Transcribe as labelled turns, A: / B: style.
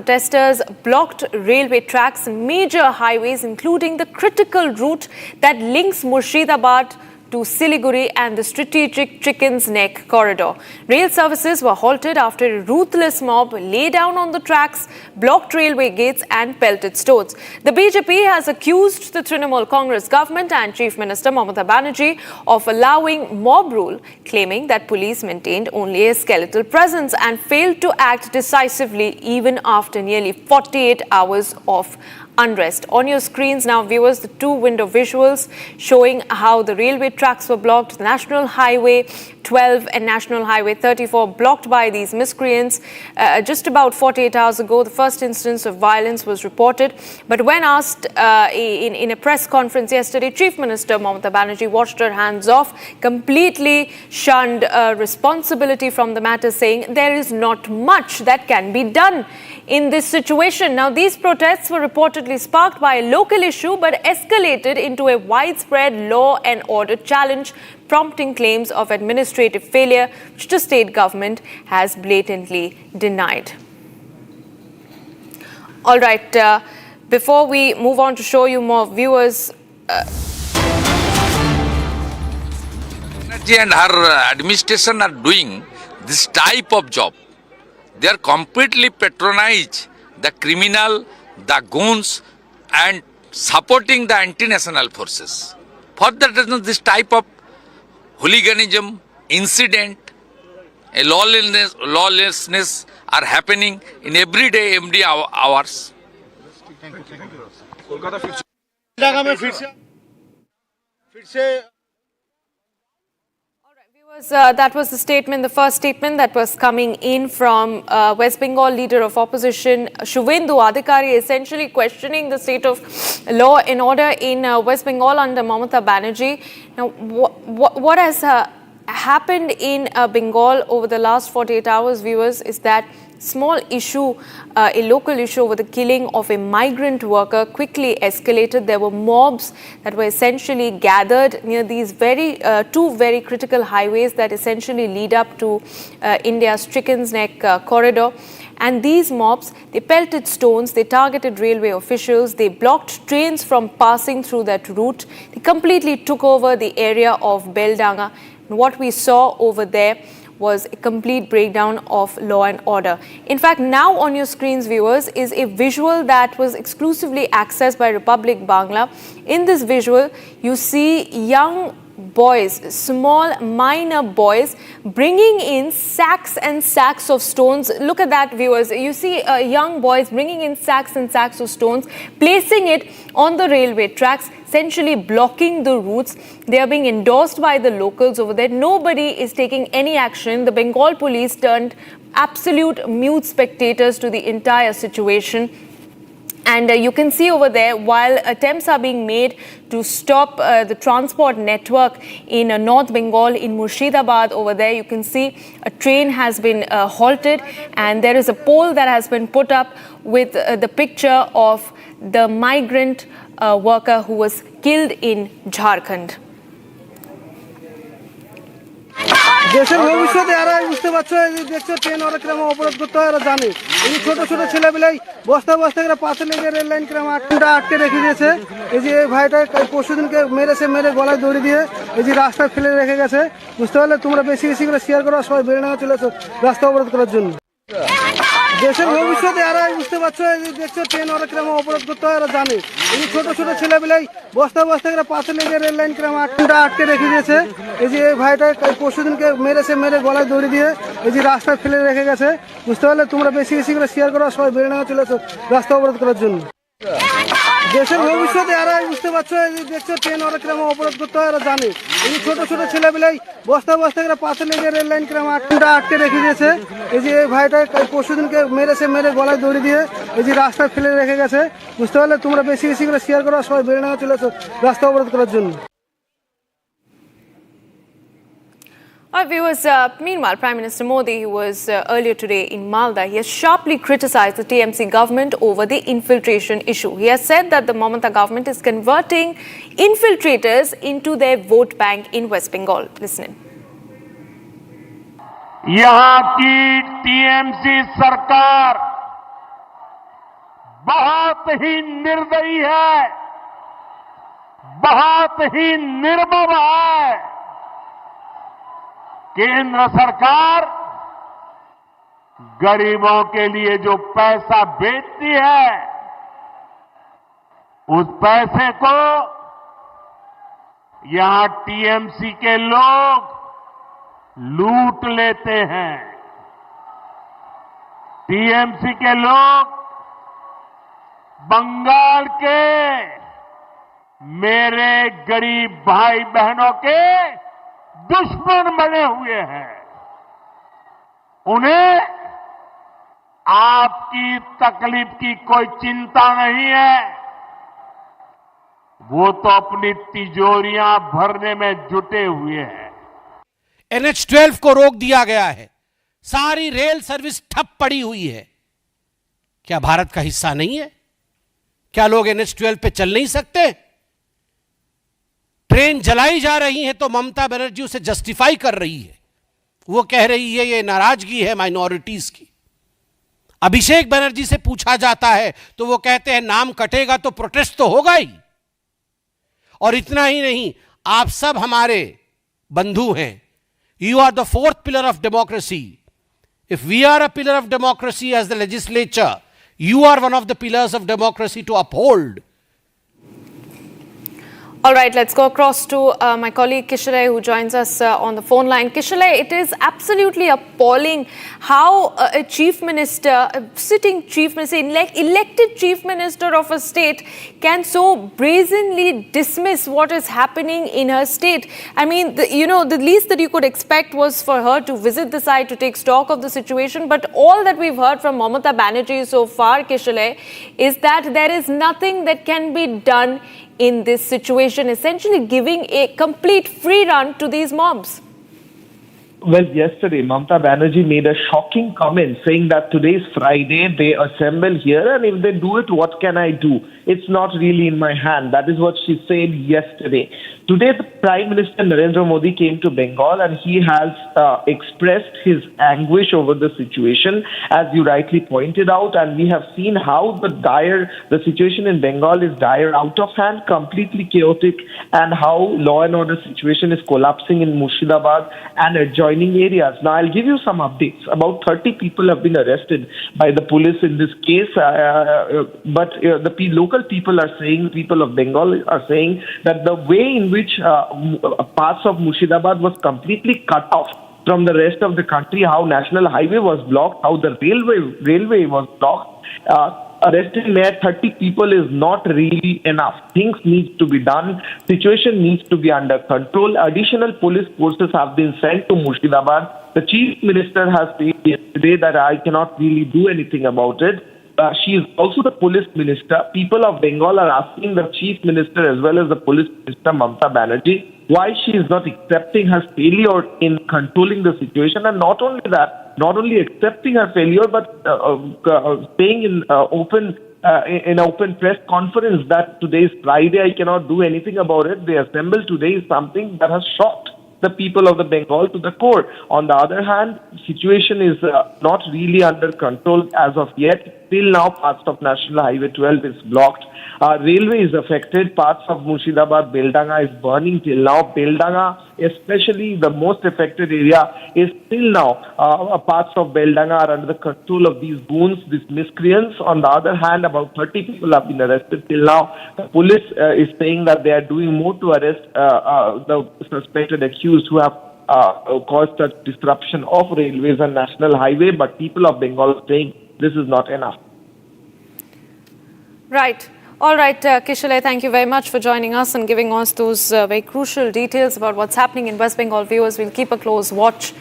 A: protesters blocked railway tracks and major highways, including the critical route that links Murshidabad to Siliguri and the strategic Chicken's Neck corridor. Rail services were halted after a ruthless mob lay down on the tracks, blocked railway gates and pelted stones. The BJP has accused the Trinamool Congress government and Chief Minister Mamata Banerjee of allowing mob rule, claiming that police maintained only a skeletal presence and failed to act decisively even after nearly 48 hours of unrest. On your screens now, viewers, the two window visuals showing how the railway tracks were blocked, National Highway 12 and National Highway 34 blocked by these miscreants. Just about 48 hours ago, the first instance of violence was reported. But when asked in a press conference yesterday, Chief Minister Mamata Banerjee washed her hands off, completely shunned responsibility from the matter, saying there is not much that can be done in this situation. Now, these protests were reportedly sparked by a local issue but escalated into a widespread law and order challenge, prompting claims of administrative failure, which the state government has blatantly denied. All right, before we move on to show you more, viewers,
B: and her administration are doing this type of job. They are completely patronize the criminal, the goons, and supporting the anti-national forces. For that reason, this type of hooliganism, incident, a lawlessness are happening in everyday MD hours.
A: That was the statement, the first statement that was coming in from West Bengal leader of opposition Shubhendu Adhikari, essentially questioning the state of law and order in West Bengal under Mamata Banerjee. Now, what has happened in Bengal over the last 48 hours, viewers, is that small issue, a local issue over the killing of a migrant worker quickly escalated. There were mobs that were essentially gathered near these two very critical highways that essentially lead up to India's Chicken's Neck corridor. And these mobs, they pelted stones, they targeted railway officials, they blocked trains from passing through that route. They completely took over the area of Beldanga. And what we saw over there was a complete breakdown of law and order. In fact, now on your screens, viewers, is a visual that was exclusively accessed by Republic Bangla. In this visual, you see young boys, small minor boys, bringing in sacks and sacks of stones. Look at that, viewers. You see young boys bringing in sacks and sacks of stones, placing it on the railway tracks, essentially blocking the routes. They are being endorsed by the locals over there. Nobody is taking any action. The Bengal police turned absolute mute spectators to the entire situation. And you can see over there, while attempts are being made to stop the transport network in North Bengal, in Murshidabad over there, you can see a train has been halted, and there is a pole that has been put up with the picture of the migrant worker who was killed in Jharkhand.
C: দেশের ভবিষ্যতে এরা বুঝতে পারছো, দেখছো train ওরা কিরকম অবরোধ করতে হয় এরা জানে। এই ছোট ছোট ছেলেবেলাই বস্তা বস্তা করে পাশে লেগে রেল লাইন কিরকম আটকে রেখে দিয়েছে। এই যে এই ভাইটা পরশুদিনকে মেরে গলায় দড়ি দিয়ে এই যে রাস্তায় ফেলে রেখে গেছে। বুঝতে পারলে তোমরা বেশি বেশি করে শেয়ার করো, সবাই বেরিয়ে চলে এসো রাস্তা অবরোধ করার জন্য। দেশের ভবিষ্যতে এরা বুঝতে পারছো, দেখছো ট্রেন ওরা কিরকম অবরোধ করতে হয় এরা জানে। এই ছোট ছোট ছেলেবেলাই বস্তা বস্তা করে পাশে লেগে রেল লাইন কিরকম আটকে রেখে দিয়েছে। এই যে এই ভাইটা পরশুদিনকে মেরে গলায় দড়ি দিয়ে এই যে রাস্তায় ফেলে রেখে গেছে। বুঝতে পারলে তোমরা বেশি বেশি করে শেয়ার করো, সবাই বেরিয়ে চলে এসো রাস্তা অবরোধ করার জন্য। দেশের ভবিষ্যতে এরা বুঝতে পারছো, দেখছো ট্রেন ওরা কিরকম অবরোধ করতে হয় এরা জানে। এই ছোট ছোট ছেলেবেলাই বস্তা বস্তা করে পাশে লেগে রেল লাইন কিরকম আটকে রেখে দিয়েছে। এই যে এই ভাইটা পরশুদিনকে মেরে গলায় দড়ি দিয়ে এই যে রাস্তায় ফেলে রেখে গেছে। বুঝতে পারলে তোমরা বেশি বেশি করে শেয়ার করো, সবাই বেরিয়ে চলে এসো রাস্তা অবরোধ করার জন্য।
A: Our viewers, meanwhile, Prime Minister Modi, who was earlier today in Malda, he has sharply criticized the TMC government over the infiltration issue. He has said that the Mamata government is converting infiltrators into their vote bank in West Bengal. Listen in.
D: यहाँ की TMC सरकार बहुत ही निर्दयी है, बहुत ही निर्मम है। केंद्र सरकार गरीबों के लिए जो पैसा बेचती है, उस पैसे को यहां टीएमसी के लोग लूट लेते हैं। टीएमसी के लोग बंगाल के मेरे गरीब भाई बहनों के दुश्मन बने हुए हैं। उन्हें आपकी तकलीफ की कोई चिंता नहीं है। वो तो अपनी तिजोरियां भरने में जुटे हुए हैं।
E: NH-12 को रोक दिया गया है, सारी रेल सर्विस ठप पड़ी हुई है। क्या भारत का हिस्सा नहीं है? क्या लोग NH-12 पे चल नहीं सकते? ट्रेन जलाई जा रही है तो ममता बनर्जी उसे जस्टिफाई कर रही है। वो कह रही है ये नाराजगी है माइनॉरिटीज की। अभिषेक बनर्जी से पूछा जाता है तो वो कहते हैं नाम कटेगा तो प्रोटेस्ट तो होगा ही। और इतना ही नहीं, आप सब हमारे बंधु हैं। You are the fourth pillar of democracy. If we are a pillar of democracy as the legislature, you are one of the pillars of democracy to uphold.
A: All right, let's go across to my colleague Kishalay, who joins us on the phone line. Kishalay, it is absolutely appalling how a chief minister, a sitting chief minister, elected chief minister of a state can so brazenly dismiss what is happening in her state. I mean, the least that you could expect was for her to visit the site, to take stock of the situation. But all that we've heard from Mamata Banerjee so far, Kishalay, is that there is nothing that can be done in this situation, essentially giving a complete free run to these mobs.
F: Well, yesterday, Mamata Banerjee made a shocking comment saying that today's Friday, they assemble here, and if they do it, what can I do? It's not really in my hand. That is what she said yesterday. Today, the Prime Minister Narendra Modi came to Bengal and he has expressed his anguish over the situation, as you rightly pointed out. And we have seen how the situation in Bengal is dire, out of hand, completely chaotic, and how law and order situation is collapsing in Murshidabad and adjoining areas. Now, I'll give you some updates. About 30 people have been arrested by the police in this case, but the local people are saying, people of Bengal are saying that the way in which parts of Murshidabad was completely cut off from the rest of the country, how national highway was blocked, how the railway was blocked. Arresting near 30 people is not really enough. Things need to be done. Situation needs to be under control. Additional police forces have been sent to Murshidabad. The Chief Minister has said yesterday that I cannot really do anything about it. She is also the police minister. People of Bengal are asking the chief minister as well as the police minister, Mamata Banerjee, why she is not accepting her failure in controlling the situation. And not only that, not only accepting her failure, but saying in open press conference that today is Friday, I cannot do anything about it. They assemble today is something that has shocked the people of the Bengal to the core. On the other hand, situation is not really under control as of yet. Till now, parts of National Highway 12 is blocked. Railway is affected. Parts of Murshidabad, Beldanga is burning till now. Beldanga, especially the most affected area, is till now. Parts of Beldanga are under the control of these goons, these miscreants. On the other hand, about 30 people have been arrested till now. The police is saying that they are doing more to arrest the suspected accused who have caused such disruption of railways and national highway. But people of Bengal are saying this is not enough.
A: Right. All right, Kishalay, thank you very much for joining us and giving us those very crucial details about what's happening in West Bengal. Viewers, we'll keep a close watch